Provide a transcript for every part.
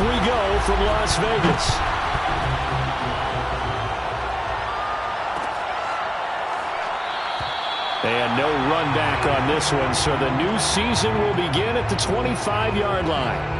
we go from Las Vegas. And no run back on this one, so the new season will begin at the 25-yard line.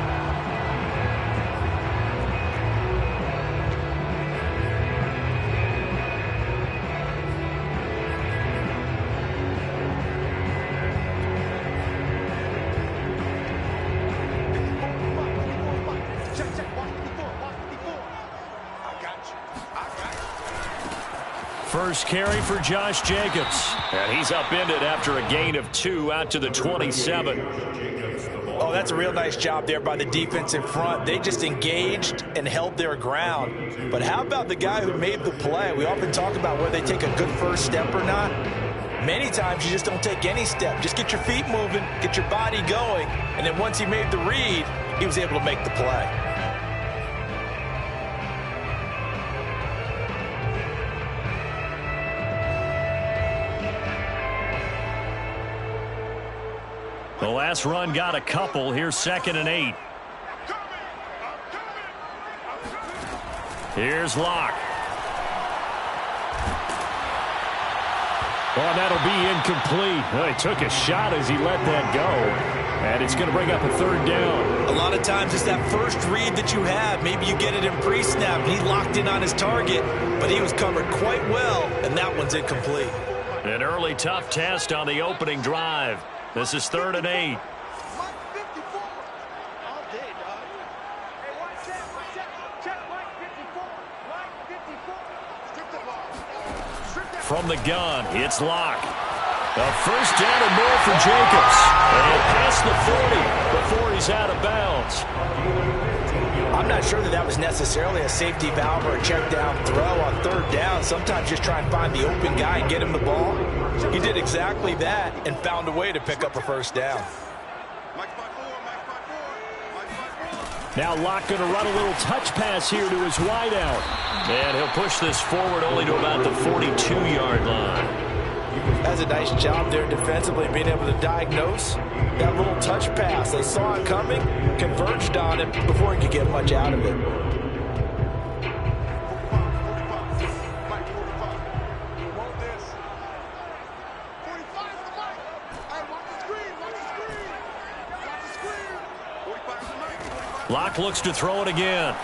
First carry for Josh Jacobs. And he's upended after a gain of 2 out to the 27. Oh, that's a real nice job there by the defense in front. They just engaged and held their ground. But how about the guy who made the play? We often talk about whether they take a good first step or not. Many times you just don't take any step. Just get your feet moving, get your body going, and then once he made the read, he was able to make the play. The last run got a couple. Here's 2nd and 8. Here's Locke. Oh, that'll be incomplete. Oh, he took a shot as he let that go. And it's going to bring up a 3rd down. A lot of times it's that first read that you have. Maybe you get it in pre-snap. He locked in on his target, but he was covered quite well, and that one's incomplete. An early tough test on the opening drive. This is 3rd and 8. From the gun, it's Locke. A first down and more for Jacobs. And past the 40 before he's out of bounds. I'm not sure that was necessarily a safety valve or a check down throw on 3rd down. Sometimes just try and find the open guy and get him the ball. He did exactly that and found a way to pick up a first down. Now Locke going to run a little touch pass here to his wideout. And he'll push this forward only to about the 42-yard line. That's a nice job there defensively, being able to diagnose that little touch pass. They saw it coming, converged on it before he could get much out of it. Locke looks to throw it again.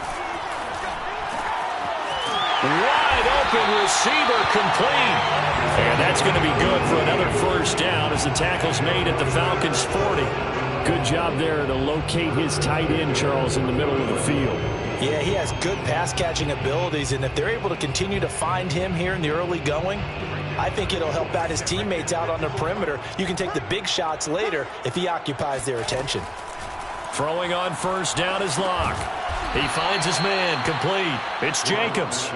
Wide open receiver complete. And that's going to be good for another first down as the tackle's made at the Falcons' 40. Good job there to locate his tight end, Charles, in the middle of the field. Yeah, he has good pass-catching abilities, and if they're able to continue to find him here in the early going, I think it'll help out his teammates out on the perimeter. You can take the big shots later if he occupies their attention. Throwing on first down is Locke. He finds his man complete. It's Jacobs.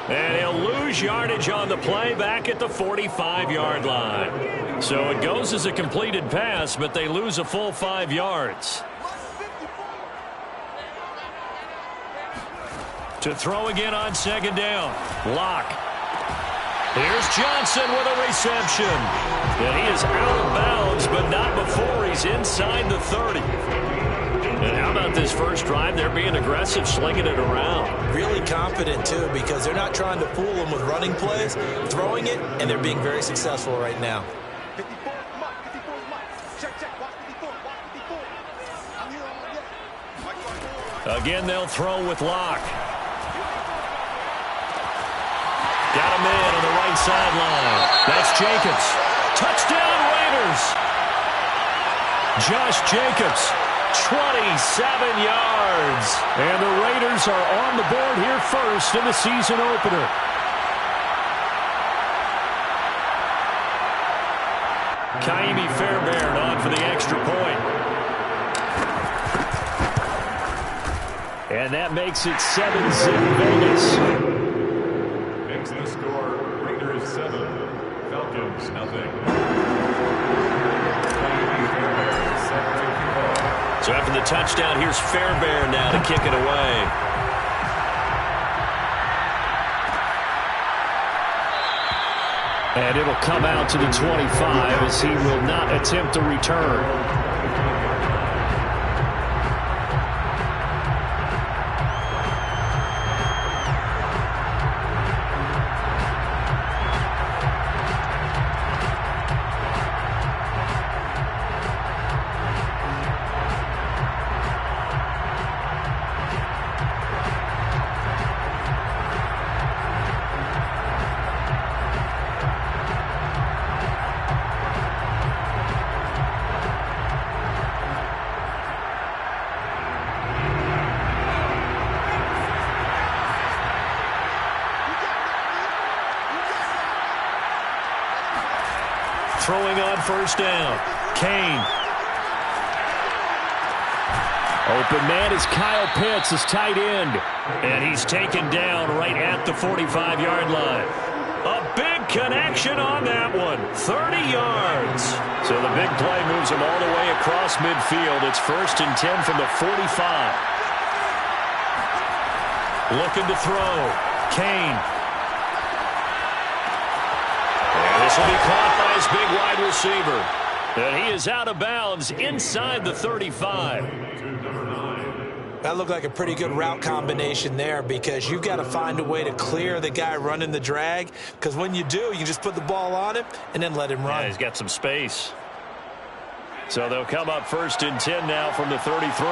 And he'll lose yardage on the play back at the 45-yard line. So it goes as a completed pass, but they lose a full 5 yards. To throw again on 2nd down. Locke. Here's Johnson with a reception. And he is out of bounds, but not before he's inside the 30. And how about this first drive? They're being aggressive, slinging it around. Really confident, too, because they're not trying to fool them with running plays, throwing it, and they're being very successful right now. Again, they'll throw with Locke. Got him in on the right sideline. That's Jacobs. Touchdown, Raiders. Josh Jacobs, 27 yards. And the Raiders are on the board here first in the season opener. Kaimi Fairbairn on for the extra point. And that makes it 7-zip Vegas. Makes the score Raiders 7, Falcons nothing. So after the touchdown, here's Fairbairn now to kick it away. And it'll come out to the 25 as he will not attempt a return. on first down. Kane. Open man is Kyle Pitts, his tight end. And he's taken down right at the 45-yard line. A big connection on that one. 30 yards. So the big play moves him all the way across midfield. It's 1st and 10 from the 45. Looking to throw. Kane. And this will be caught by his big wide receiver. And he is out of bounds inside the 35. That looked like a pretty good route combination there, because you've got to find a way to clear the guy running the drag, because when you do, you just put the ball on him and then let him run. Yeah, he's got some space. So they'll come up 1st and 10 now from the 33.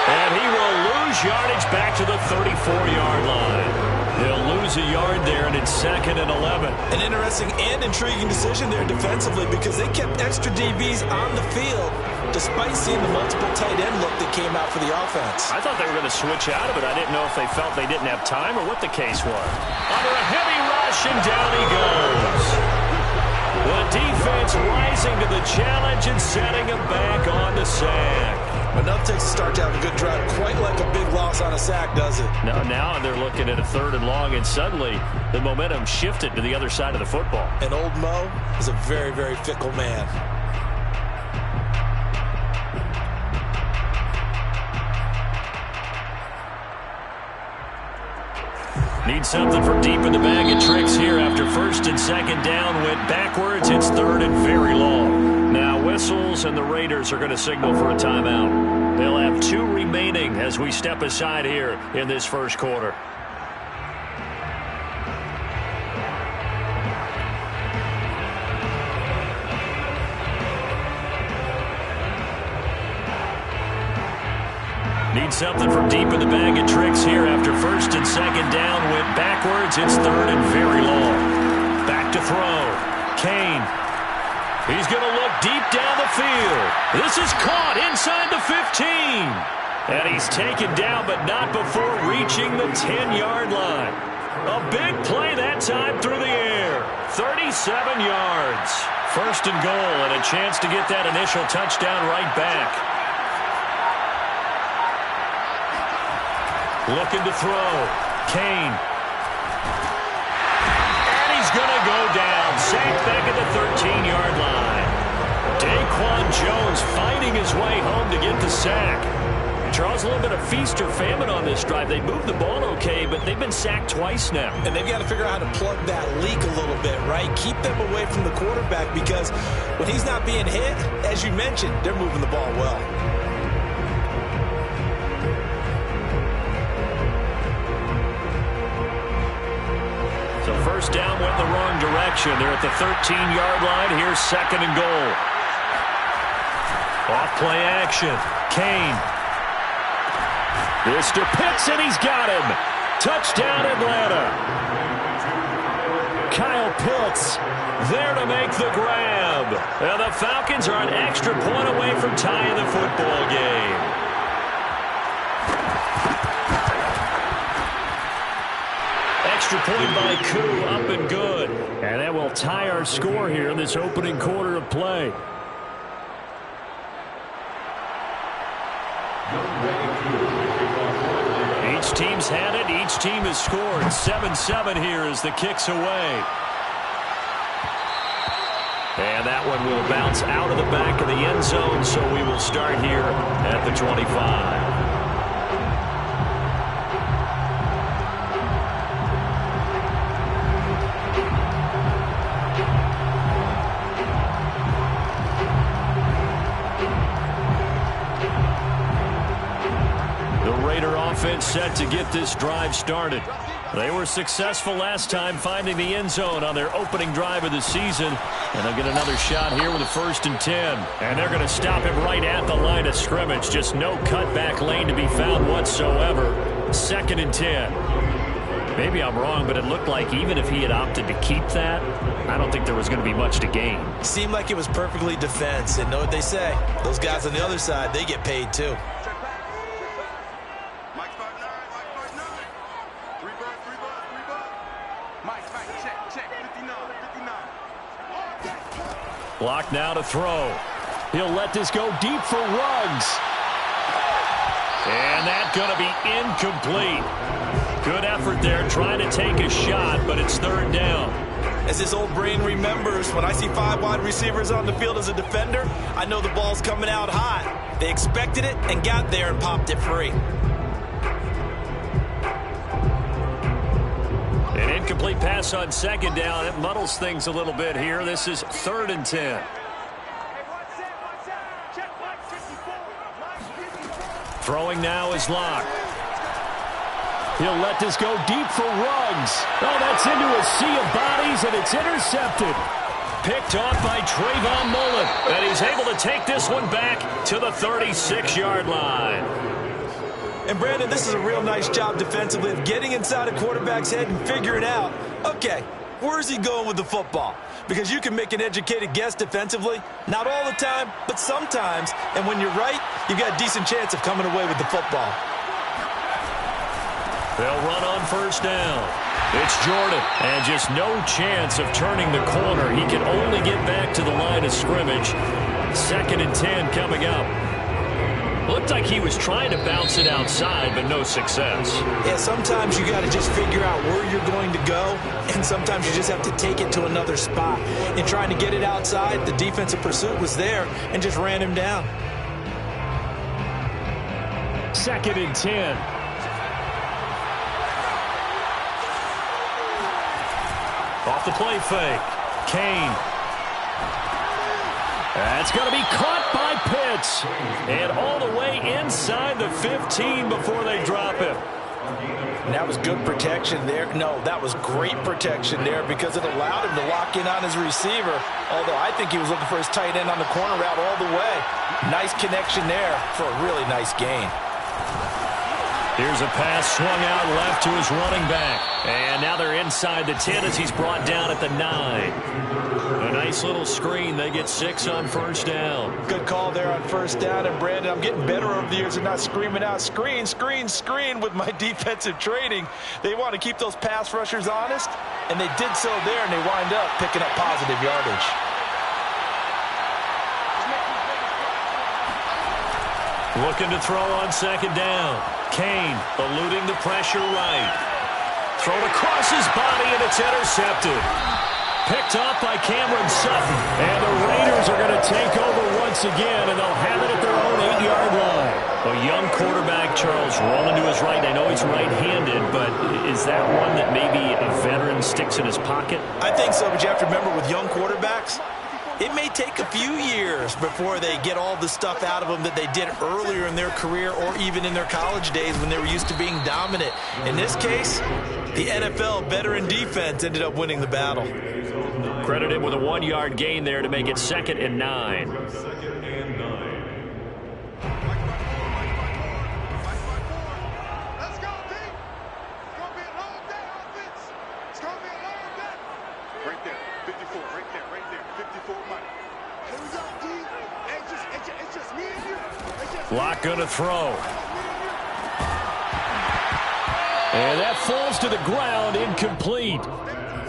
And he will lose yardage back to the 34-yard line. He'll lose a yard there, and it's 2nd and 11. An interesting and intriguing decision there defensively, because they kept extra DBs on the field despite seeing the multiple tight end look that came out for the offense. I thought they were going to switch out of it. I didn't know if they felt they didn't have time or what the case was. Under a heavy rush, and down he goes. The defense rising to the challenge and setting him back on the sack. Enough takes to start to have a good drive. Quite like a big loss on a sack, does it? Now they're looking at a 3rd and long, and suddenly the momentum shifted to the other side of the football. And old Mo is a very, very fickle man. Need something from deep in the bag of tricks here after 1st and 2nd down. Went backwards. It's 3rd and very long. Now whistles, and the Raiders are going to signal for a timeout. They'll have 2 remaining as we step aside here in this first quarter. Need something from deep in the bag of tricks here after 1st and 2nd down. Went backwards. It's 3rd and very long. Back to throw. Kane. He's going to look deep down the field. This is caught inside the 15. And he's taken down, but not before reaching the 10-yard line. A big play that time through the air. 37 yards. 1st and goal, and a chance to get that initial touchdown right back. Looking to throw. Kane. And he's going to go down. Sacked back at the 13-yard line. Daquan Jones fighting his way home to get the sack. Charles, a little bit of feast or famine on this drive. They moved the ball okay, but they've been sacked twice now. And they've got to figure out how to plug that leak a little bit, right? Keep them away from the quarterback, because when he's not being hit, as you mentioned, they're moving the ball well. So 1st down went the wrong direction. They're at the 13-yard line. Here's 2nd and goal. Off play action. Kane. This to Pitts, and he's got him. Touchdown, Atlanta. Kyle Pitts there to make the grab. And the Falcons are an extra point away from tying the football game. Extra point by Koo, up and good. And that will tie our score here in this opening quarter of play. Each team's had it. Each team has scored. 7-7 here as the kick's away. And that one will bounce out of the back of the end zone, so we will start here at the 25. Offense set to get this drive started. They were successful last time finding the end zone on their opening drive of the season, and they'll get another shot here with a 1st and 10. And they're going to stop him right at the line of scrimmage. Just no cutback lane to be found whatsoever. 2nd and 10. Maybe I'm wrong, but it looked like even if he had opted to keep that, I don't think there was going to be much to gain. Seemed like it was perfectly defense, and know what they say. Those guys on the other side, they get paid too. Check. 59. Block now to throw. He'll let this go deep for Ruggs. And that's going to be incomplete. Good effort there trying to take a shot, but it's third down. As this old brain remembers, when I see 5 wide receivers on the field as a defender, I know the ball's coming out hot. They expected it and got there and popped it free. An incomplete pass on second down. It muddles things a little bit here. This is 3rd and 10. Throwing now is Locke. He'll let this go deep for Ruggs. Oh, that's into a sea of bodies, and it's intercepted. Picked off by Trayvon Mullen. And he's able to take this one back to the 36-yard line. And, Brandon, this is a real nice job defensively of getting inside a quarterback's head and figuring out, okay, where's he going with the football? Because you can make an educated guess defensively. Not all the time, but sometimes. And when you're right, you've got a decent chance of coming away with the football. They'll run on first down. It's Jordan. And just no chance of turning the corner. He can only get back to the line of scrimmage. 2nd and 10 coming up. Looked like he was trying to bounce it outside, but no success. Yeah, sometimes you got to just figure out where you're going to go, and sometimes you just have to take it to another spot. In trying to get it outside, the defensive pursuit was there and just ran him down. 2nd and 10. Off the play fake. Kane. That's going to be caught by Pitts. And all the way inside the 15 before they drop it. And that was good protection there. No, that was great protection there because it allowed him to lock in on his receiver. Although I think he was looking for his tight end on the corner route all the way. Nice connection there for a really nice gain. Here's a pass swung out left to his running back. And now they're inside the 10 as he's brought down at the 9. A nice little screen. They get 6 on first down. Good call there on first down. And, Brandon, I'm getting better over the years and not screaming out, screen with my defensive training. They want to keep those pass rushers honest, and they did so there, and they wind up picking up positive yardage. Looking to throw on second down. Kane eluding the pressure right. Thrown across his body, and it's intercepted. Picked off by Cameron Sutton. And the Raiders are going to take over once again, and they'll have it at their own 8-yard line. A young quarterback, Charles, rolling to his right. I know he's right-handed, but is that one that maybe a veteran sticks in his pocket? I think so, but you have to remember with young quarterbacks, it may take a few years before they get all the stuff out of them that they did earlier in their career or even in their college days when they were used to being dominant. In this case, the NFL veteran defense ended up winning the battle. Credit him with a 1-yard gain there to make it 2nd and 9. Let's go, D. It's going to be a long day, offense. It's going to be a long day. Right there, 54, right there, 54, Mike. Here we go, D. It's just me and you. Locke going to throw. And that falls to the ground, incomplete.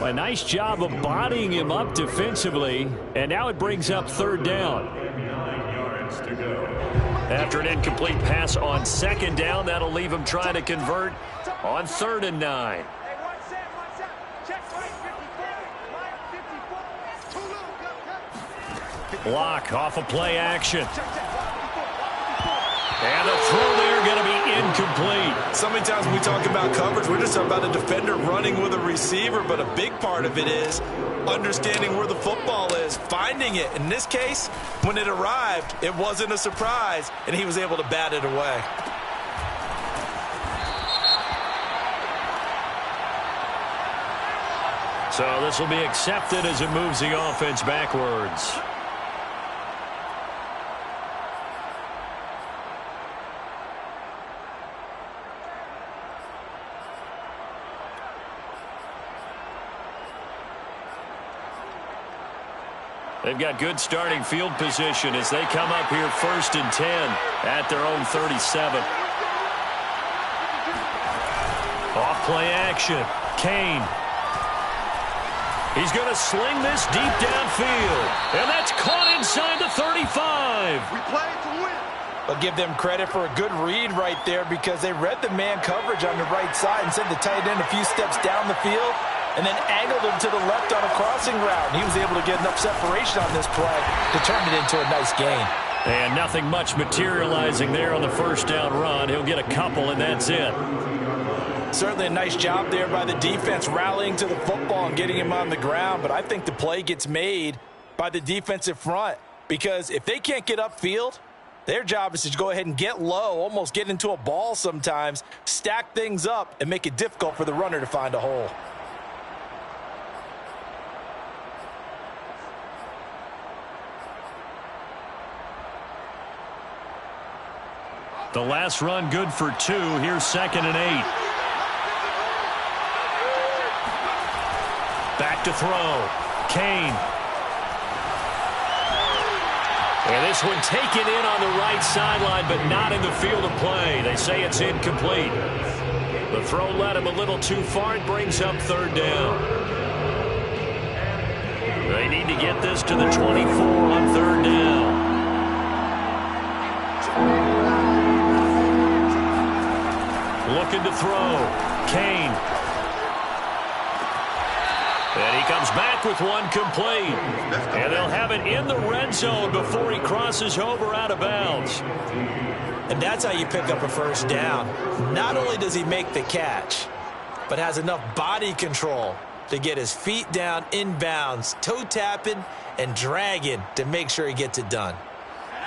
A nice job of bodying him up defensively. And now it brings up 3rd down. 9 yards to go. After an incomplete pass on second down, that'll leave him trying to convert on 3rd and 9. Locke off of play action. And the throw there going to be incomplete. So many times when we talk about coverage, we're just talking about a defender running with a receiver, but a big part of it is understanding where the football is, finding it. In this case, when it arrived, it wasn't a surprise, and he was able to bat it away. So this will be accepted as it moves the offense backwards. They've got good starting field position as they come up here 1st and 10 at their own 37. Off play action. Kane. He's going to sling this deep downfield. And that's caught inside the 35. We play to win. I'll give them credit for a good read right there because they read the man coverage on the right side and sent the tight end a few steps down the field and then angled him to the left on a crossing route. And he was able to get enough separation on this play to turn it into a nice gain. And nothing much materializing there on the first down run. He'll get a couple, and that's it. Certainly a nice job there by the defense rallying to the football and getting him on the ground. But I think the play gets made by the defensive front because if they can't get upfield, their job is to go ahead and get low, almost get into a ball sometimes, stack things up, and make it difficult for the runner to find a hole. The last run good for 2. Here's 2nd and 8. Back to throw. Kane. And this one taken in on the right sideline, but not in the field of play. They say it's incomplete. The throw led him a little too far. It brings up 3rd down. They need to get this to the 24 on 3rd down. Looking to throw. Kane. And he comes back with one complete. And they'll have it in the red zone before he crosses over out of bounds. And that's how you pick up a first down. Not only does he make the catch, but has enough body control to get his feet down inbounds, toe tapping and dragging to make sure he gets it done.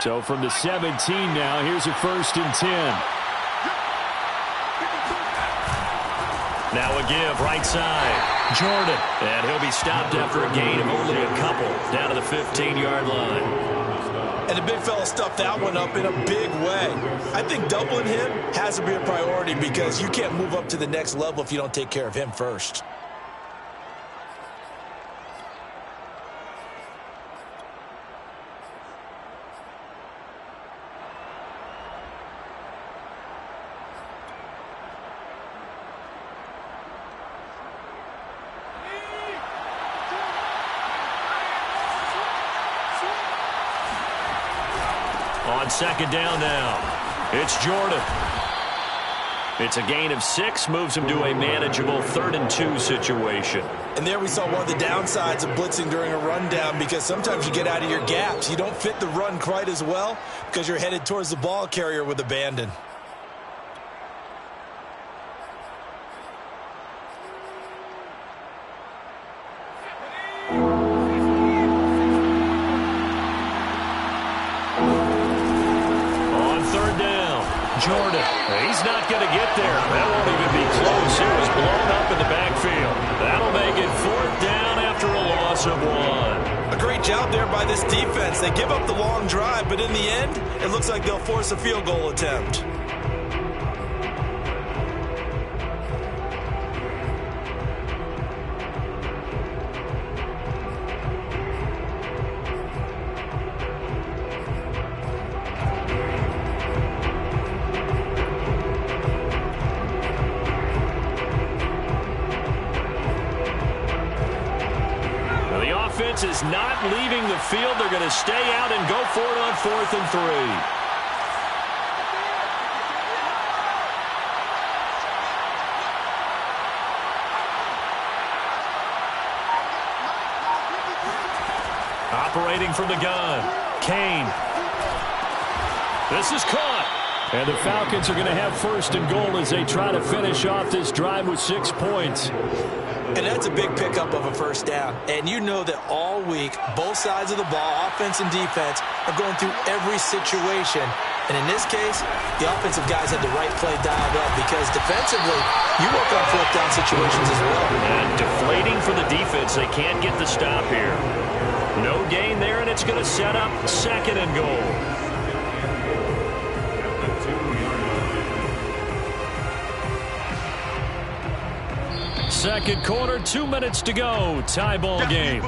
So from the 17 now, here's a 1st and 10. Now a give, right side. Jordan. And he'll be stopped after a gain of only a couple down to the 15-yard line. And the big fella stuffed that one up in a big way. I think doubling him has to be a priority because you can't move up to the next level if you don't take care of him first. On 2nd down now, it's Jordan. It's a gain of 6, moves him to a manageable 3rd and 2 situation. And there we saw one of the downsides of blitzing during a rundown because sometimes you get out of your gaps. You don't fit the run quite as well because you're headed towards the ball carrier with abandon. Jordan. He's not going to get there. That won't even be close. It was blown up in the backfield. That'll make it 4th down after a loss of 1. A great job there by this defense. They give up the long drive, but in the end, it looks like they'll force a field goal attempt. Is not leaving the field. They're going to stay out and go for it on 4th and 3. Operating from the gun, Kane. This is caught. And the Falcons are going to have 1st and goal as they try to finish off this drive with 6 points. And that's a big pickup of a first down. And you know that all week, both sides of the ball, offense and defense, are going through every situation. And in this case, the offensive guys had the right play dialed up because defensively, you work on 4th down situations as well. And deflating for the defense. They can't get the stop here. No gain there, and it's going to set up 2nd and goal. Second quarter, 2 minutes to go. Tie ball game.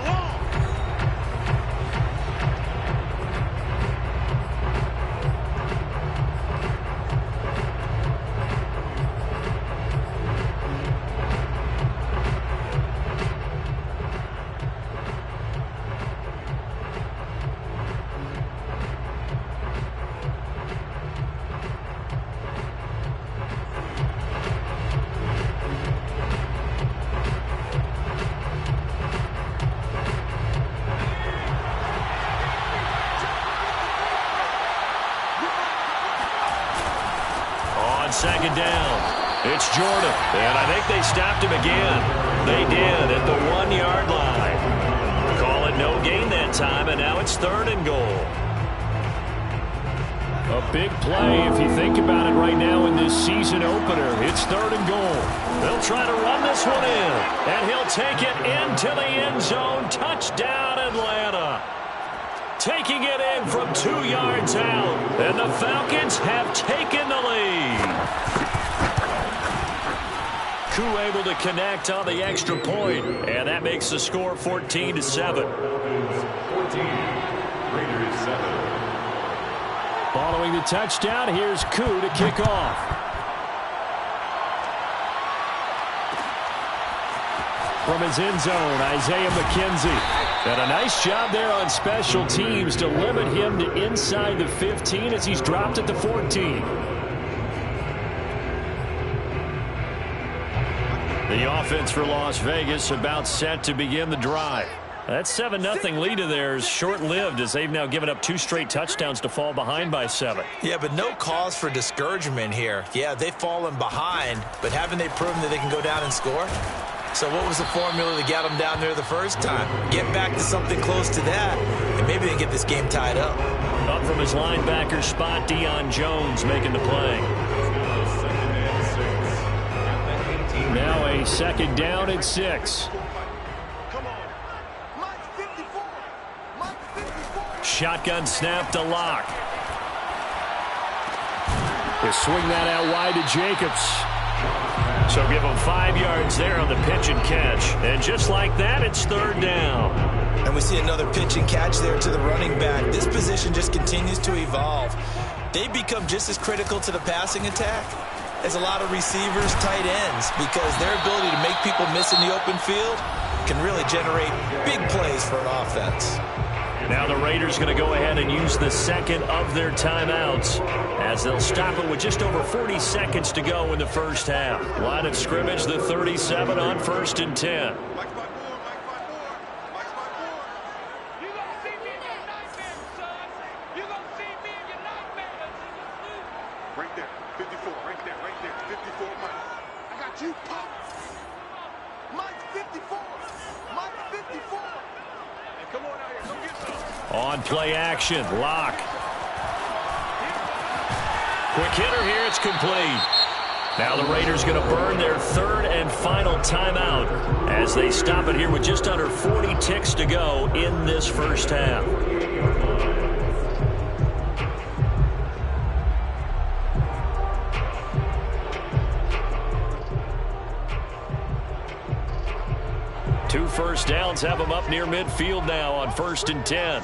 Jordan. And I think they stopped him again. They did at the 1-yard line. Call it no gain that time, and now it's 3rd and goal. A big play if you think about it right now in this season opener. It's 3rd and goal. They'll try to run this one in, and he'll take it into the end zone. Touchdown, Atlanta. Taking it in from 2 yards out, and the Falcons have taken the lead. Koo able to connect on the extra point, and that makes the score 14-7. 14, Raiders 7. Following the touchdown, here's Koo to kick off. From his end zone, Isaiah McKenzie. And a nice job there on special teams to limit him to inside the 15 as he's dropped at the 14. The offense for Las Vegas about set to begin the drive. That 7-0 lead of theirs short-lived as they've now given up 2 straight touchdowns to fall behind by 7. Yeah, but no cause for discouragement here. Yeah, they've fallen behind, but haven't they proven that they can go down and score? So what was the formula that got them down there the first time? Get back to something close to that, and maybe they can get this game tied up. Up from his linebacker spot, Deion Jones making the play. Now a 2nd down and 6. Shotgun snap to Locke. He'll swing that out wide to Jacobs. So give him 5 yards there on the pitch and catch. And just like that, it's 3rd down. And we see another pitch and catch there to the running back. This position just continues to evolve. They become just as critical to the passing attack as a lot of receivers, tight ends, because their ability to make people miss in the open field can really generate big plays for an offense. Now the Raiders going to go ahead and use the 2nd of their timeouts as they'll stop it with just over 40 seconds to go in the first half. Line of scrimmage, the 37 on 1st and 10. Right there, 54, right there, 54, Mike. I got you, Pop. Mike 54, Mike 54. Hey, come on out here, go get some. On play action, Locke. Quick hitter here, it's complete. Now the Raiders going to burn their 3rd and final timeout as they stop it here with just under 40 ticks to go in this first half. Two first downs have them up near midfield now on 1st and 10.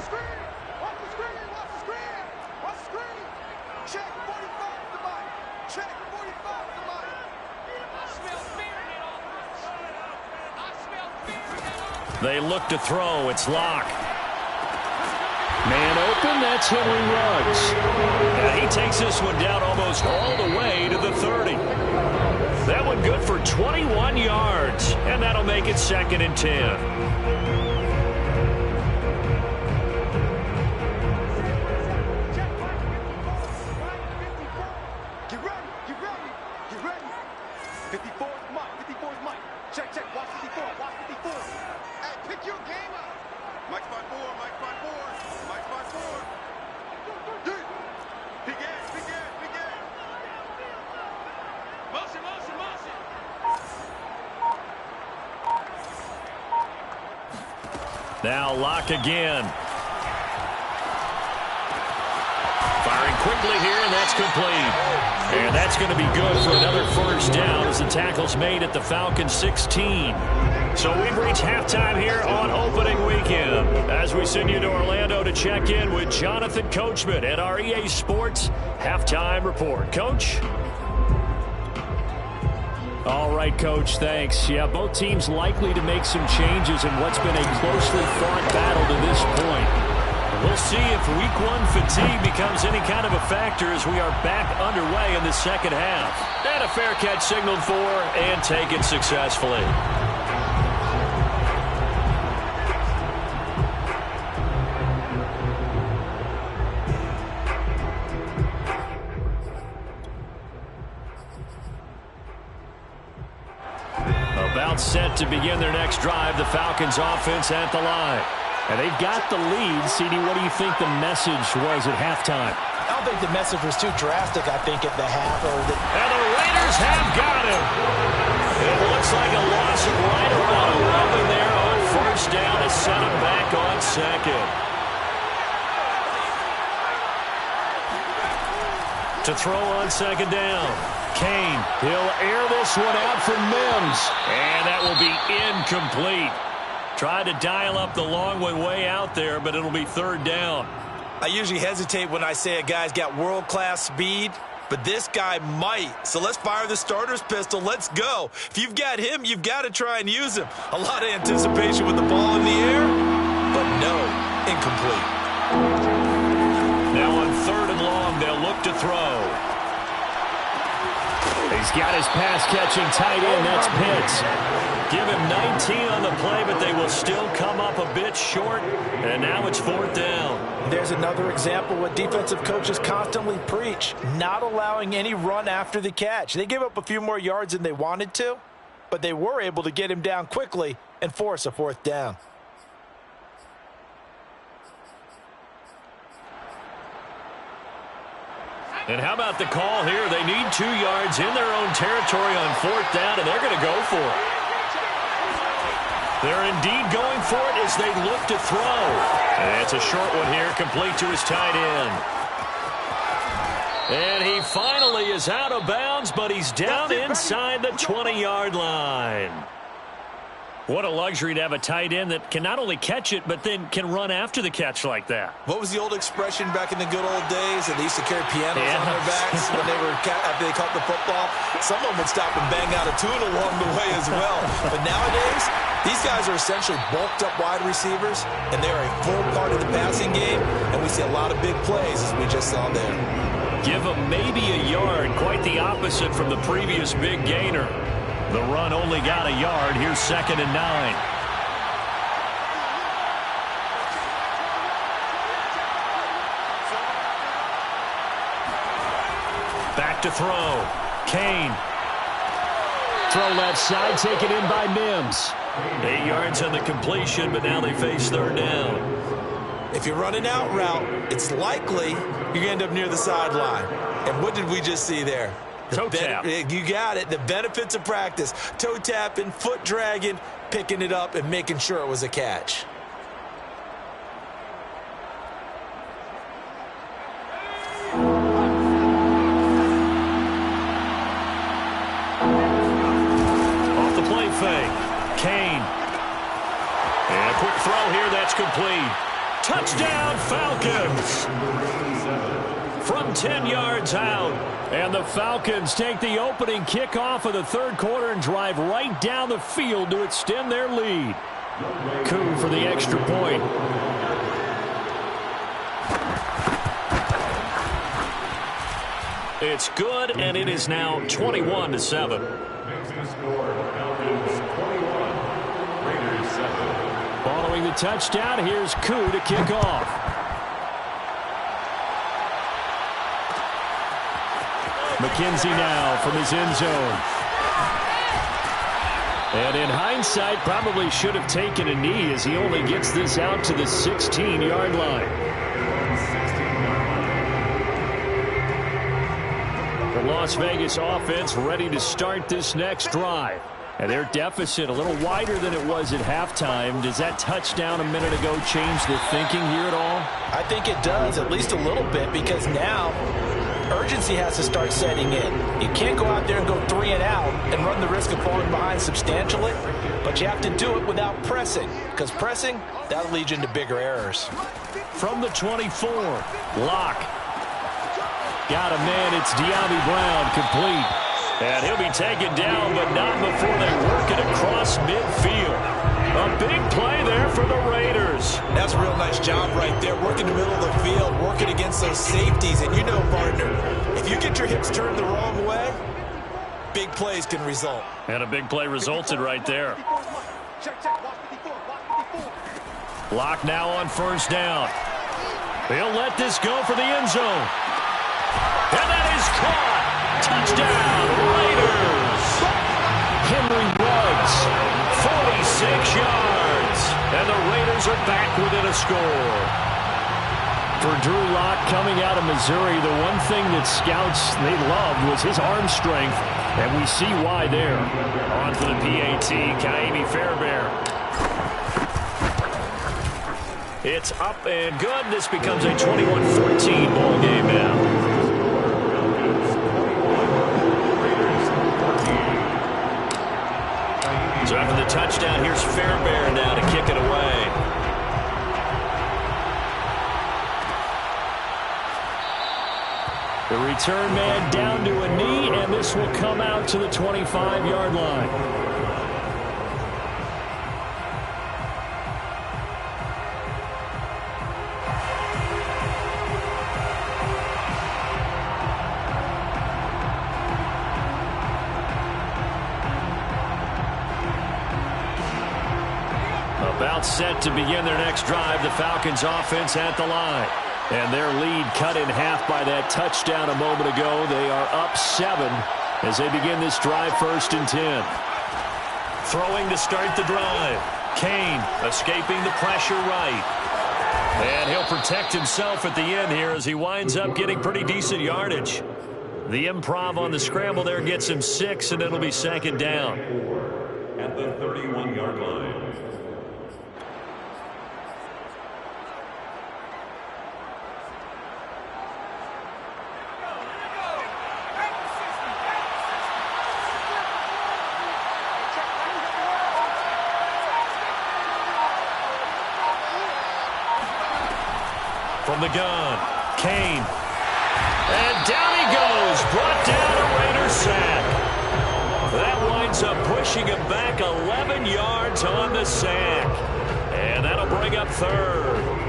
They look to throw. It's Locke. Man open. That's Henry Ruggs. And he takes this one down almost all the way to the 30. That one good for 21 yards. And that'll make it 2nd and 10. Now Locke again. Firing quickly here, and that's complete. And that's going to be good for another first down as the tackle's made at the Falcons 16. So we've reached halftime here on opening weekend as we send you to Orlando to check in with Jonathan Coachman at our EA Sports Halftime Report. Coach? All right, Coach, thanks. Yeah, both teams likely to make some changes in what's been a closely fought battle to this point. We'll see if Week 1 fatigue becomes any kind of a factor as we are back underway in the second half. And a fair catch signaled for and taken successfully. set to begin their next drive. The Falcons offense at the line. And they've got the lead. CD, what do you think the message was at halftime? I don't think the message was too drastic, I think, at the half. And the Raiders have got him. It looks like a loss of right around 11 there on first down to set him back on second. To throw on second down. Kane, he'll air this one out for Mims. And that will be incomplete. Tried to dial up the long one way out there, but it'll be third down. I usually hesitate when I say a guy's got world-class speed, but this guy might. So let's fire the starter's pistol. Let's go. If you've got him, you've got to try and use him. A lot of anticipation with the ball in the air, but no, incomplete. Now on third and long, they'll look to throw. He's got his pass-catching tight end. That's Pitts. Give him 19 on the play, but they will still come up a bit short. And now it's fourth down. There's another example what defensive coaches constantly preach, not allowing any run after the catch. They gave up a few more yards than they wanted to, but they were able to get him down quickly and force a fourth down. And how about the call here? They need 2 yards in their own territory on fourth down, and they're going to go for it. They're indeed going for it as they look to throw. And it's a short one here, complete to his tight end. And he finally is out of bounds, but he's down inside the 20-yard line. What a luxury to have a tight end that can not only catch it, but then can run after the catch like that. What was the old expression back in the good old days? That they used to carry pianos on their backs when they were after they caught the football. Some of them would stop and bang out a tune along the way as well. But nowadays, these guys are essentially bulked up wide receivers, and they're a full part of the passing game, and we see a lot of big plays as we just saw there. Give them maybe a yard, quite the opposite from the previous big gainer. The run only got a yard. Here's 2nd and 9. Back to throw. Kane. Throw left side, taken in by Mims. 8 yards on the completion, but now they face third down. If you run an out route, it's likely you're going to end up near the sideline. And what did we just see there? Toe tap. You got it. The benefits of practice. Toe tapping, foot dragging, picking it up, and making sure it was a catch. Off the play fake. Kane. And a quick throw here. That's complete. Touchdown, Falcons. From 10 yards out. And the Falcons take the opening kickoff of the third quarter and drive right down the field to extend their lead. Coup for the extra point. It's good, and it is now 21-7. Following the touchdown, here's Coup to kick off. McKenzie now from his end zone. And in hindsight, probably should have taken a knee as he only gets this out to the 16-yard line. The Las Vegas offense ready to start this next drive. And their deficit a little wider than it was at halftime. Does that touchdown a minute ago change the thinking here at all? I think it does, at least a little bit, because now urgency has to start setting in. You can't go out there and go 3 and out and run the risk of falling behind substantially, but you have to do it without pressing, because pressing, that'll lead you into bigger errors. From the 24, Locke. Got a man, it's De'Ami Brown, complete. And he'll be taken down, but not before they work it across midfield. A big play there for the Raiders. That's a real nice job right there, working the middle of the field, working against those safeties. And you know, partner, if you get your hips turned the wrong way, big plays can result. And a big play resulted right there. Locke now on first down. He'll let this go for the end zone. And that is caught. Touchdown, Raiders. Henry Ruggs are back within a score. For Drew Lock coming out of Missouri, the one thing that scouts they loved was his arm strength, and we see why there. On for the PAT, Kaimi Fairbairn. It's up and good. This becomes a 21-14 ball game now. So after the touchdown, here's Fairbairn now to kick it away. The return man down to a knee, and this will come out to the 25-yard line. About set to begin their next drive, the Falcons offense at the line. And their lead cut in half by that touchdown a moment ago. They are up 7 as they begin this drive, 1st and 10. Throwing to start the drive. Kane escaping the pressure right. And he'll protect himself at the end here as he winds up getting pretty decent yardage. The improv on the scramble there gets him 6, and it'll be 2nd down. At the 31-yard line. From the gun, Kane. And down he goes, brought down a Raider sack. That winds up pushing him back 11 yards on the sack. And that'll bring up 3rd.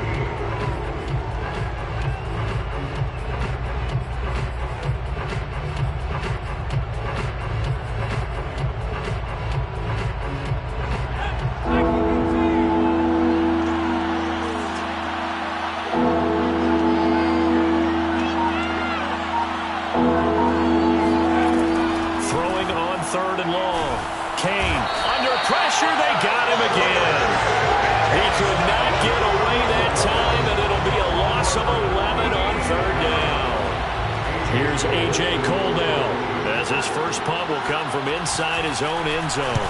Here's A.J. Coldell as his first punt will come from inside his own end zone.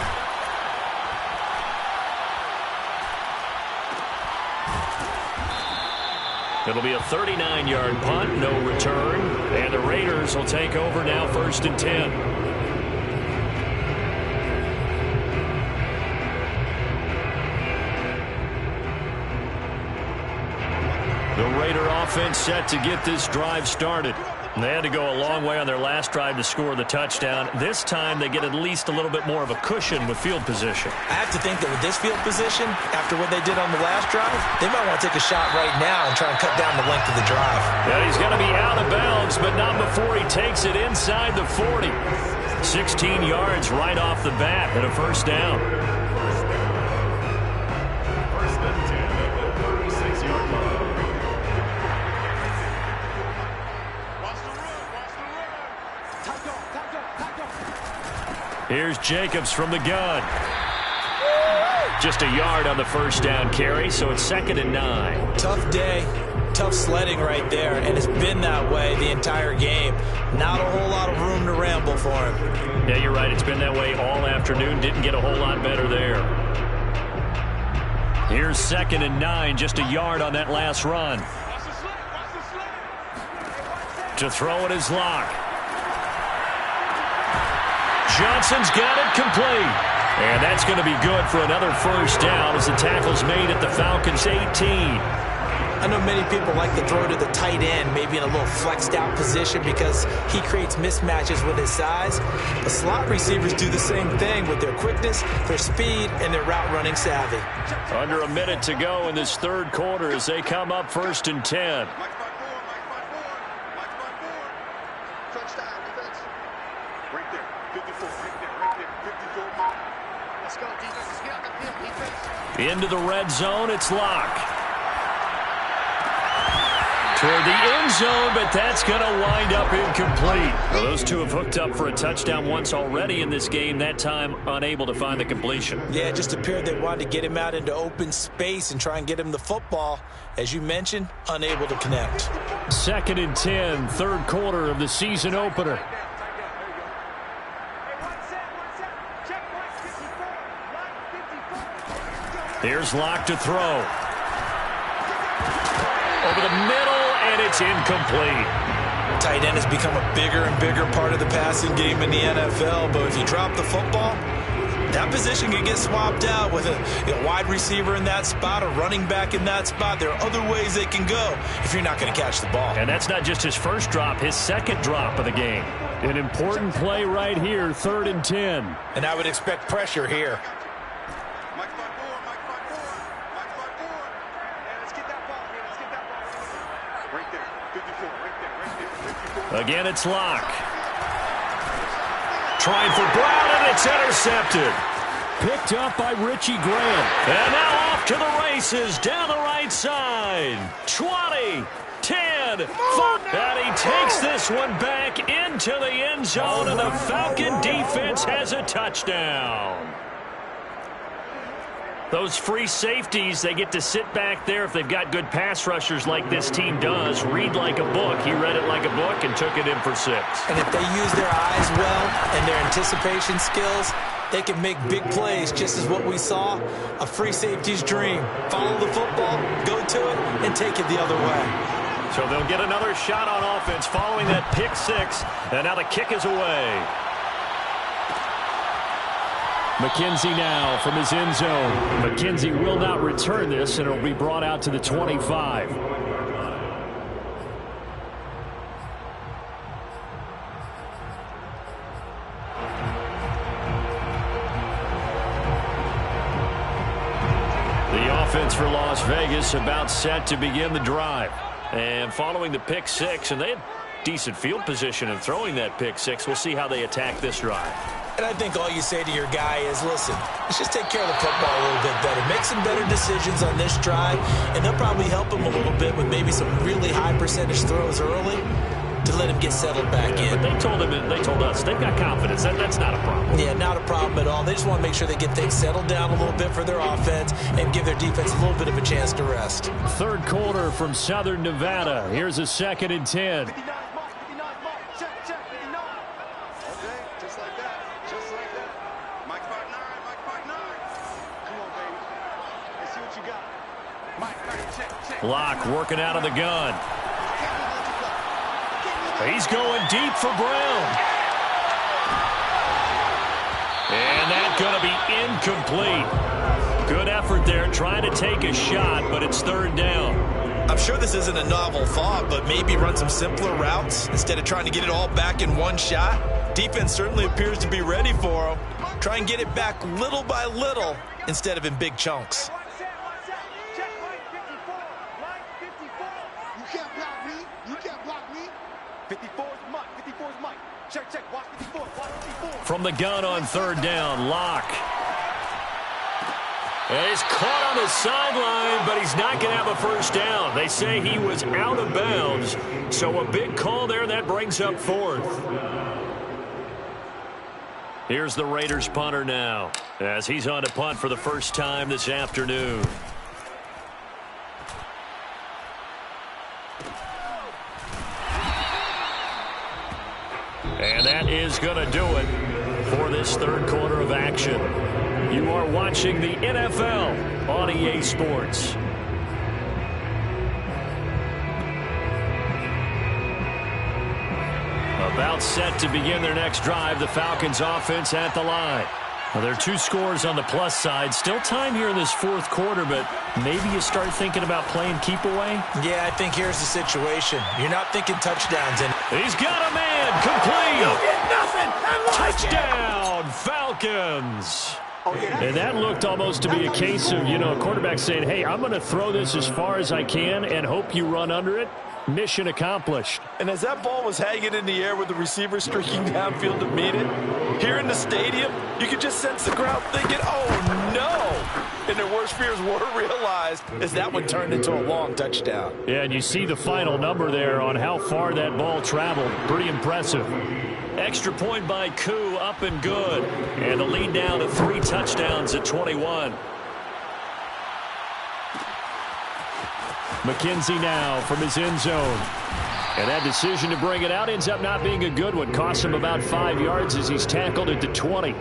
It'll be a 39-yard punt, no return, and the Raiders will take over now, 1st and 10. The Raider offense set to get this drive started. They had to go a long way on their last drive to score the touchdown. This time they get at least a little bit more of a cushion with field position. I have to think that with this field position, after what they did on the last drive, they might want to take a shot right now and try and cut down the length of the drive. Yeah, he's going to be out of bounds, but not before he takes it inside the 40. 16 yards right off the bat and a 1st down. 1st and 10 at the 36-yard line. Here's Jacobs from the gun. Just a yard on the 1st down carry, so it's 2nd and 9. Tough day, tough sledding right there, and it's been that way the entire game. Not a whole lot of room to ramble for him. Yeah, you're right. It's been that way all afternoon. Didn't get a whole lot better there. Here's 2nd and 9, just a yard on that last run. To throw it is Lock. Johnson's got it complete. And that's going to be good for another 1st down as the tackle's made at the Falcons' 18. I know many people like to throw to the tight end, maybe in a little flexed out position because he creates mismatches with his size. The slot receivers do the same thing with their quickness, their speed, and their route running savvy. Under a minute to go in this 3rd quarter as they come up 1st and 10. Into the red zone, it's Lock. toward the end zone, but that's going to wind up incomplete. Well, those two have hooked up for a touchdown once already in this game, that time unable to find the completion. Yeah, it just appeared they wanted to get him out into open space and try and get him the football. As you mentioned, unable to connect. 2nd and 10, third quarter of the season opener. Here's Locke to throw. Over the middle, and it's incomplete. Tight end has become a bigger and bigger part of the passing game in the NFL, but if you drop the football, that position can get swapped out with a wide receiver in that spot, a running back in that spot. There are other ways they can go if you're not going to catch the ball. And that's not just his first drop, his second drop of the game. An important play right here, 3rd and 10. And I would expect pressure here. Again, it's Locke. Trying for Brown, and it's intercepted. Picked up by Richie Graham. And now off to the races down the right side. 20, 10, 5. And he takes this one back into the end zone, and the Falcon defense has a touchdown. Those free safeties, they get to sit back there if they've got good pass rushers like this team does. Read like a book. He read it like a book and took it in for 6. And if they use their eyes well and their anticipation skills, they can make big plays, just as what we saw. A free safety's dream. Follow the football, go to it, and take it the other way. So they'll get another shot on offense following that pick 6. And now the kick is away. McKenzie now from his end zone. McKenzie will not return this, and it'll be brought out to the 25. The offense for Las Vegas about set to begin the drive. And following the pick 6, and they had decent field position in throwing that pick 6. We'll see how they attack this drive. And I think all you say to your guy is, listen, let's just take care of the football a little bit better. Make some better decisions on this drive, and they'll probably help him a little bit with maybe some really high percentage throws early to let him get settled back in. But they told us they've got confidence. That's not a problem. Yeah, not a problem at all. They just want to make sure they get things settled down a little bit for their offense and give their defense a little bit of a chance to rest. Third quarter from Southern Nevada. Here's a 2nd and 10. Locke working out of the gun. He's going deep for Brown. And that's going to be incomplete. Good effort there trying to take a shot, but it's 3rd down. I'm sure this isn't a novel thought, but maybe run some simpler routes instead of trying to get it all back in one shot. Defense certainly appears to be ready for him. Try and get it back little by little instead of in big chunks. From the gun on 3rd down, Locke. And he's caught on the sideline, but he's not going to have a first down. They say he was out of bounds, so a big call there. That brings up 4th. Here's the Raiders punter now, as he's on to punt for the first time this afternoon. And that is going to do it for this third quarter of action. You are watching the NFL on EA Sports. About set to begin their next drive, the Falcons offense at the line. Well, there are 2 scores on the plus side. Still time here in this fourth quarter, but maybe you start thinking about playing keep away? Yeah, I think here's the situation. You're not thinking touchdowns. And he's got a man complete. You get nothing. Touchdown, Falcons. And that looked almost to be a case of, a quarterback saying, hey, I'm going to throw this as far as I can and hope you run under it. Mission accomplished. And as that ball was hanging in the air with the receiver streaking downfield to meet it, here in the stadium, you could just sense the crowd thinking, oh, no. And their worst fears were realized as that one turned into a long touchdown. Yeah, and you see the final number there on how far that ball traveled. Pretty impressive. Extra point by Koo, up and good. And the lead down to 3 touchdowns at 21. McKenzie now from his end zone. And that decision to bring it out ends up not being a good one. Costs him about 5 yards as he's tackled at the 20.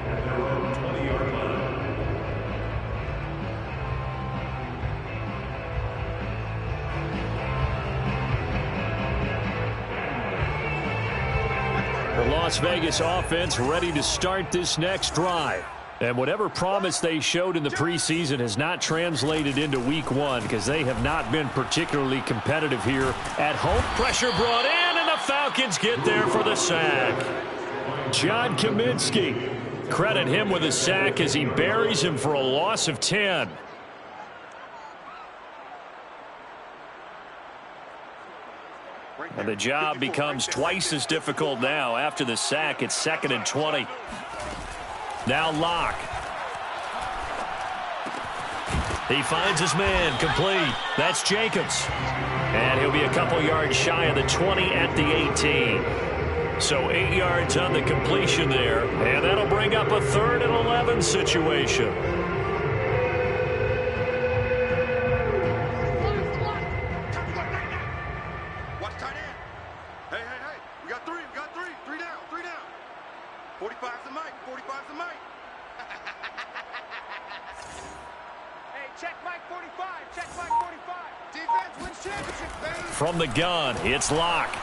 The Las Vegas offense ready to start this next drive. And whatever promise they showed in the preseason has not translated into week 1 because they have not been particularly competitive here at home. Pressure brought in, and the Falcons get there for the sack. John Kaminsky, credit him with a sack as he buries him for a loss of 10. And the job becomes twice as difficult now after the sack. It's 2nd and 20. Now Locke. He finds his man, complete. That's Jacobs. And he'll be a couple yards shy of the 20 at the 18. So 8 yards on the completion there. And that'll bring up a 3rd and 11 situation. Watch tight end. Hey. We got 3. 3 down. 45's the mic. 45's the mic. Hey, check Mike 45. Check Mike 45. Defense wins championship, baby. From the gun, it's Locke.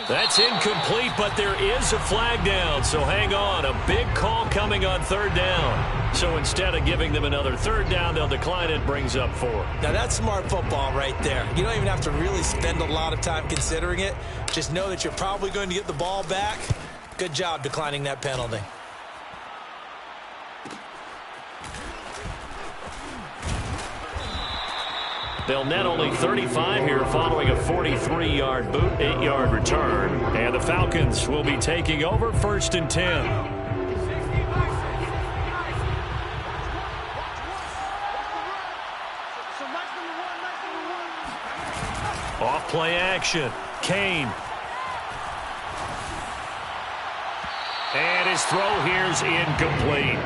That's incomplete, but there is a flag down, so hang on. A big call coming on 3rd down. So instead of giving them another 3rd down, they'll decline it, brings up 4. Now that's smart football right there. You don't even have to really spend a lot of time considering it. Just know that you're probably going to get the ball back. Good job declining that penalty. They'll net only 35 here following a 43-yard boot, 8-yard return. And the Falcons will be taking over 1st and 10. Off play action. Kane. And his throw here's incomplete.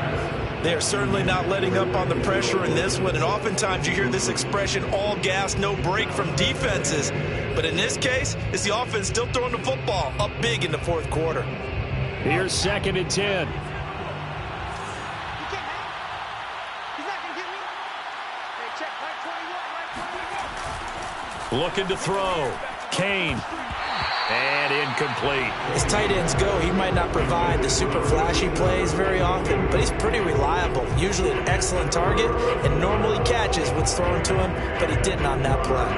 They are certainly not letting up on the pressure in this one, and oftentimes you hear this expression, all gas, no break from defenses. But in this case, it's the offense still throwing the football up big in the 4th quarter. Here's 2nd and 10. Looking to throw. Kane. And incomplete. As tight ends go, he might not provide the super flashy plays very often, but he's pretty reliable. Usually an excellent target and normally catches what's thrown to him, but he didn't on that play.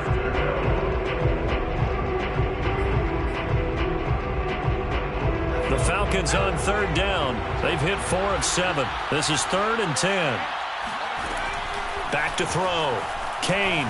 The Falcons on 3rd down. They've hit 4 of 7. This is 3rd and 10. Back to throw. Kane.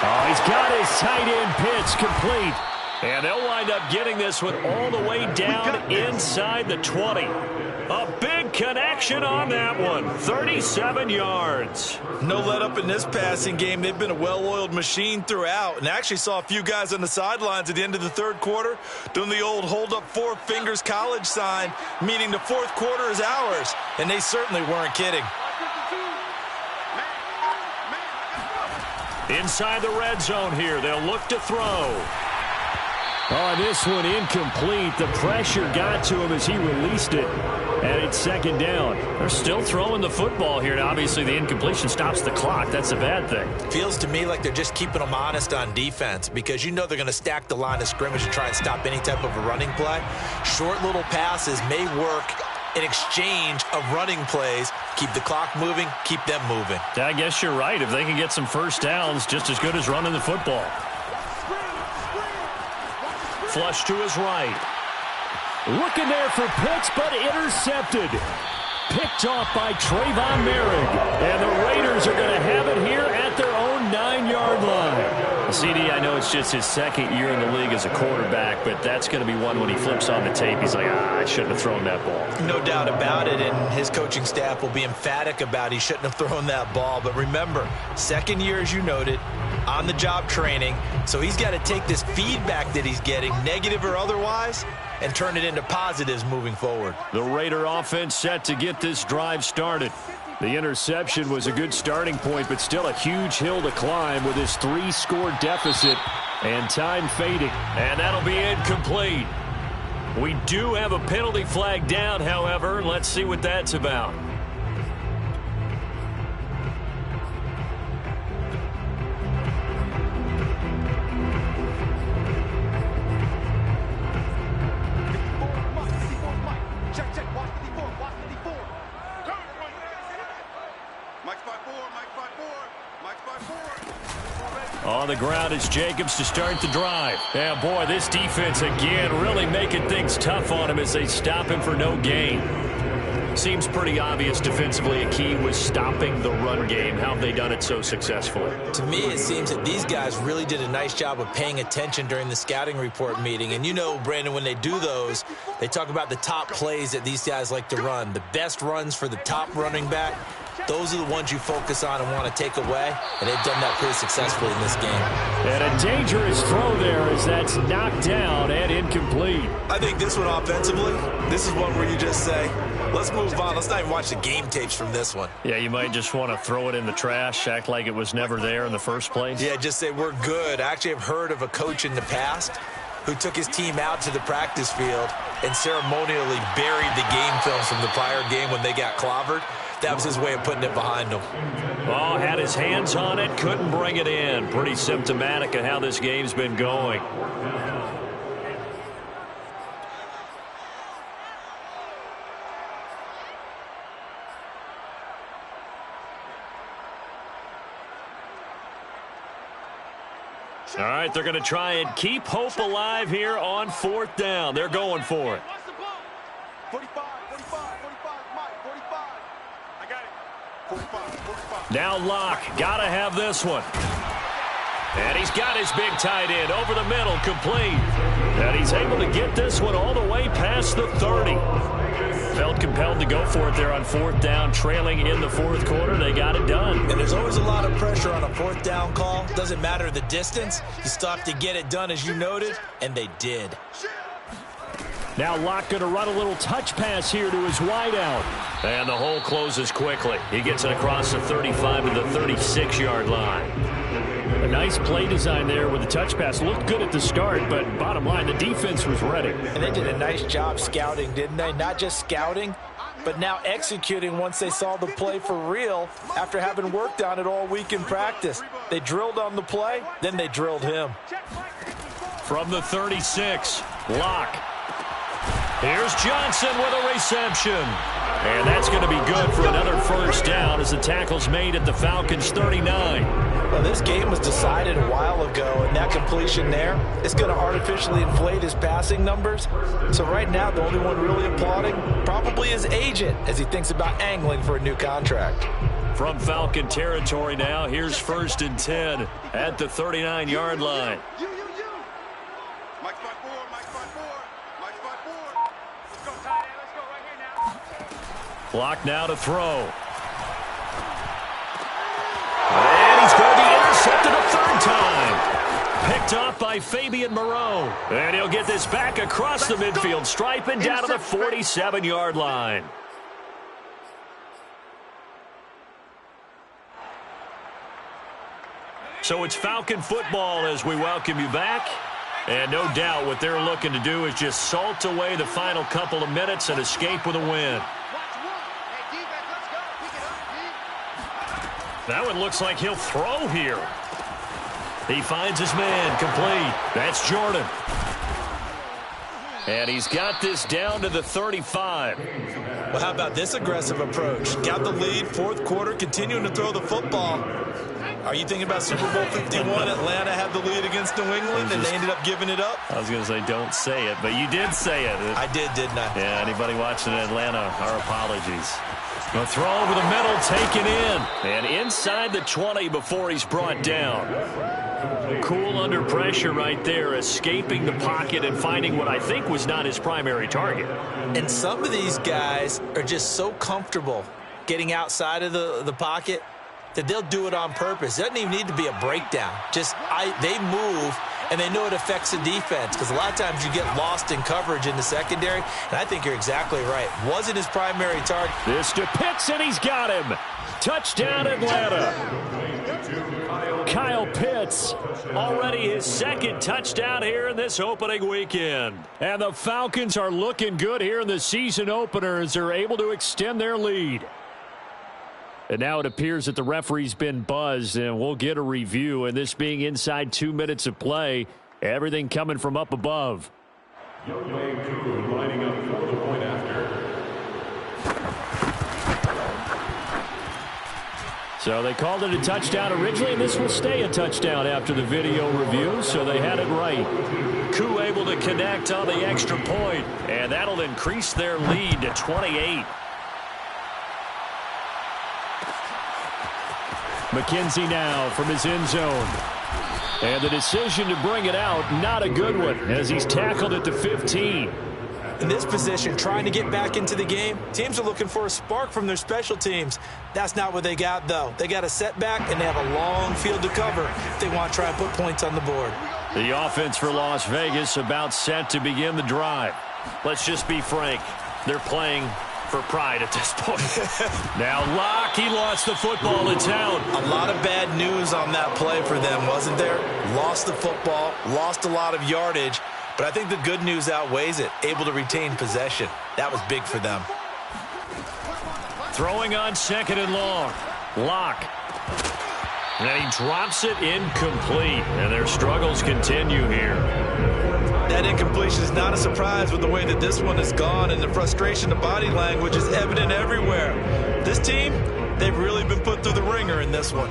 Oh, he's got his tight end pitch complete. And they'll wind up getting this one all the way down inside the 20. A big connection on that one. 37 yards. No let up in this passing game. They've been a well-oiled machine throughout. And actually saw a few guys on the sidelines at the end of the 3rd quarter doing the old hold up 4 fingers college sign, meaning the 4th quarter is ours. And they certainly weren't kidding. Inside the red zone here. They'll look to throw. Oh, this one incomplete. The pressure got to him as he released it. And it's 2nd down. They're still throwing the football here. And obviously, the incompletion stops the clock. That's a bad thing. Feels to me like they're just keeping them honest on defense because you know they're going to stack the line of scrimmage and try and stop any type of a running play. Short little passes may work in exchange of running plays. Keep the clock moving, keep them moving. I guess you're right. If they can get some 1st downs, just as good as running the football. Flush to his right. Looking there for Pitts, but intercepted. Picked off by Trayvon Merrick. And the Raiders are going to have it here at their own 9-yard line. CD, I know it's just his second year in the league as a quarterback, but that's going to be one when he flips on the tape. He's like, I shouldn't have thrown that ball. No doubt about it, and his coaching staff will be emphatic about he shouldn't have thrown that ball. But remember, second year, as you noted, on-the-job training, so he's got to take this feedback that he's getting, negative or otherwise, and turn it into positives moving forward. The Raider offense set to get this drive started. The interception was a good starting point, but still a huge hill to climb with his 3-score deficit and time fading. And that'll be incomplete. We do have a penalty flag down, however. Let's see what that's about. On the ground is Jacobs to start the drive. Yeah, boy, this defense again really making things tough on him as they stop him for no gain. Seems pretty obvious defensively a key was stopping the run game. How have they done it so successfully? To me, it seems that these guys really did a nice job of paying attention during the scouting report meeting. And you know, Brandon, when they do those, they talk about the top plays that these guys like to run. The best runs for the top running back. Those are the ones you focus on and want to take away, and they've done that pretty successfully in this game. And a dangerous throw there as that's knocked down and incomplete. I think this one offensively, this is one where you just say, let's move on. Let's not even watch the game tapes from this one. Yeah, you might just want to throw it in the trash, act like it was never there in the first place. Yeah, just say we're good. I actually have heard of a coach in the past who took his team out to the practice field and ceremonially buried the game films from the prior game when they got clobbered. That was his way of putting it behind him. Oh, had his hands on it, couldn't bring it in. Pretty symptomatic of how this game's been going. All right, they're going to try and keep hope alive here on 4th down. They're going for it. 45, 45, 45, Mike, 45. I got it. 45, 45. Now Locke, got to have this one. And he's got his big tight end over the middle, complete. And he's able to get this one all the way past the 30. Felt compelled to go for it there on 4th down, trailing in the 4th quarter. They got it done. And there's always a lot of pressure on a 4th down call. Doesn't matter the distance. You still have to get it done, as you noted, and they did. Now Locke going to run a little touch pass here to his wideout. And the hole closes quickly. He gets it across the 35 to the 36-yard line. A nice play design there with the touch pass. Looked good at the start, but bottom line, the defense was ready. And they did a nice job scouting, didn't they? Not just scouting, but now executing once they saw the play for real after having worked on it all week in practice. They drilled on the play, then they drilled him. From the 36, Locke. Here's Johnson with a reception. And that's going to be good for another first down as the tackle's made at the Falcons' 39. Well, this game was decided a while ago, and that completion there is going to artificially inflate his passing numbers. So right now, the only one really applauding probably his agent as he thinks about angling for a new contract. From Falcon territory now, here's 1st and 10 at the 39-yard line. Mike spot 4, Mike spot 4, Mike spot 4. Let's go, tight end. Let's go right here now. Clock now to throw. And he's going to be intercepted a 3rd time. Picked off by Fabian Moreau. And he'll get this back across the midfield stripe and down to the 47-yard line. So it's Falcon football as we welcome you back. And no doubt what they're looking to do is just salt away the final couple of minutes and escape with a win. That one looks like he'll throw here. He finds his man, complete. That's Jordan. And he's got this down to the 35. Well, how about this aggressive approach? Got the lead, 4th quarter, continuing to throw the football. Are you thinking about Super Bowl 51? Atlanta had the lead against New England, and they ended up giving it up? I was going to say don't say it, but you did say it. I did, didn't I? Yeah, anybody watching in Atlanta, our apologies. A throw over the middle, taken in. And inside the 20 before he's brought down. Cool under pressure right there, escaping the pocket and finding what I think was not his primary target. And some of these guys are just so comfortable getting outside of the pocket that they'll do it on purpose. It doesn't even need to be a breakdown. They move, and they know it affects the defense, because a lot of times you get lost in coverage in the secondary, and I think you're exactly right. Wasn't his primary target. This to Pitts, and he's got him. Touchdown, Atlanta. Kyle Pitts, already his second touchdown here in this opening weekend. And the Falcons are looking good here in the season opener as they're able to extend their lead. And now it appears that the referee's been buzzed, and we'll get a review. And this being inside 2 minutes of play, everything coming from up above. Young man Koo lining up for the point after. So they called it a touchdown originally, and this will stay a touchdown after the video review, so they had it right. Koo able to connect on the extra point, and that'll increase their lead to 28. McKenzie now from his end zone. And the decision to bring it out, not a good one, as he's tackled at the 15. In this position, trying to get back into the game, teams are looking for a spark from their special teams. That's not what they got, though. They got a setback, and they have a long field to cover if they want to try and put points on the board. The offense for Las Vegas about set to begin the drive. Let's just be frank. They're playing for pride at this point. Now Locke, he lost the football in town. A lot of bad news on that play for them, wasn't there? Lost the football, lost a lot of yardage, but I think the good news outweighs it. Able to retain possession. That was big for them. Throwing on second and long. Locke. And he drops it incomplete. And their struggles continue here. That incompletion is not a surprise with the way that this one has gone, and the frustration, the body language is evident everywhere. This team, they've really been put through the ringer in this one.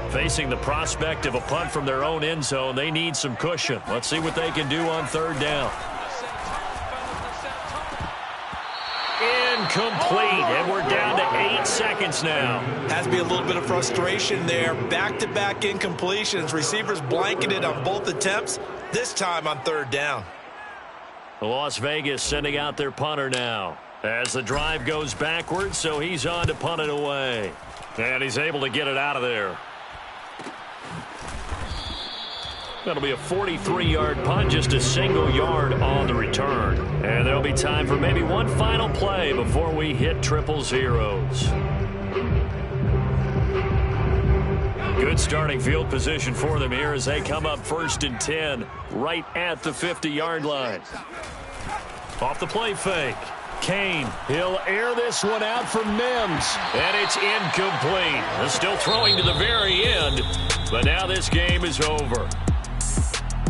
Facing the prospect of a punt from their own end zone, they need some cushion. Let's see what they can do on third down. Incomplete, and we're down to 8 seconds now. Has to be a little bit of frustration there. Back-to-back incompletions. Receivers blanketed on both attempts, this time on third down. Las Vegas sending out their punter now as the drive goes backwards, so he's on to punt it away. And he's able to get it out of there. That'll be a 43-yard punt, just a single yard on the return. And there'll be time for maybe one final play before we hit triple zeros. Good starting field position for them here as they come up 1st and 10 right at the 50-yard line. Off the play fake. Kane, he'll air this one out for Mims, and it's incomplete. They're still throwing to the very end, but now this game is over.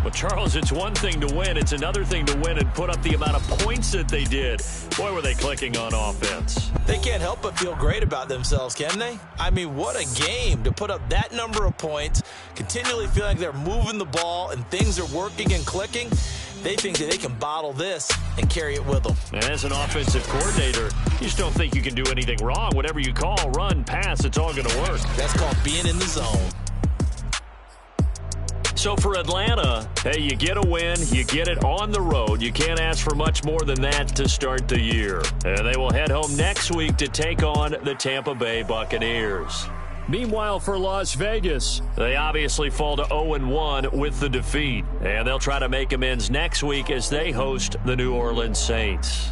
But, Charles, it's one thing to win. It's another thing to win and put up the amount of points that they did. Boy, were they clicking on offense. They can't help but feel great about themselves, can they? I mean, what a game to put up that number of points, continually feeling like they're moving the ball and things are working and clicking. They think that they can bottle this and carry it with them. And as an offensive coordinator, you just don't think you can do anything wrong. Whatever you call, run, pass, it's all going to work. That's called being in the zone. So for Atlanta, hey, you get a win, you get it on the road. You can't ask for much more than that to start the year. And they will head home next week to take on the Tampa Bay Buccaneers. Meanwhile, for Las Vegas, they obviously fall to 0-1 with the defeat. And they'll try to make amends next week as they host the New Orleans Saints.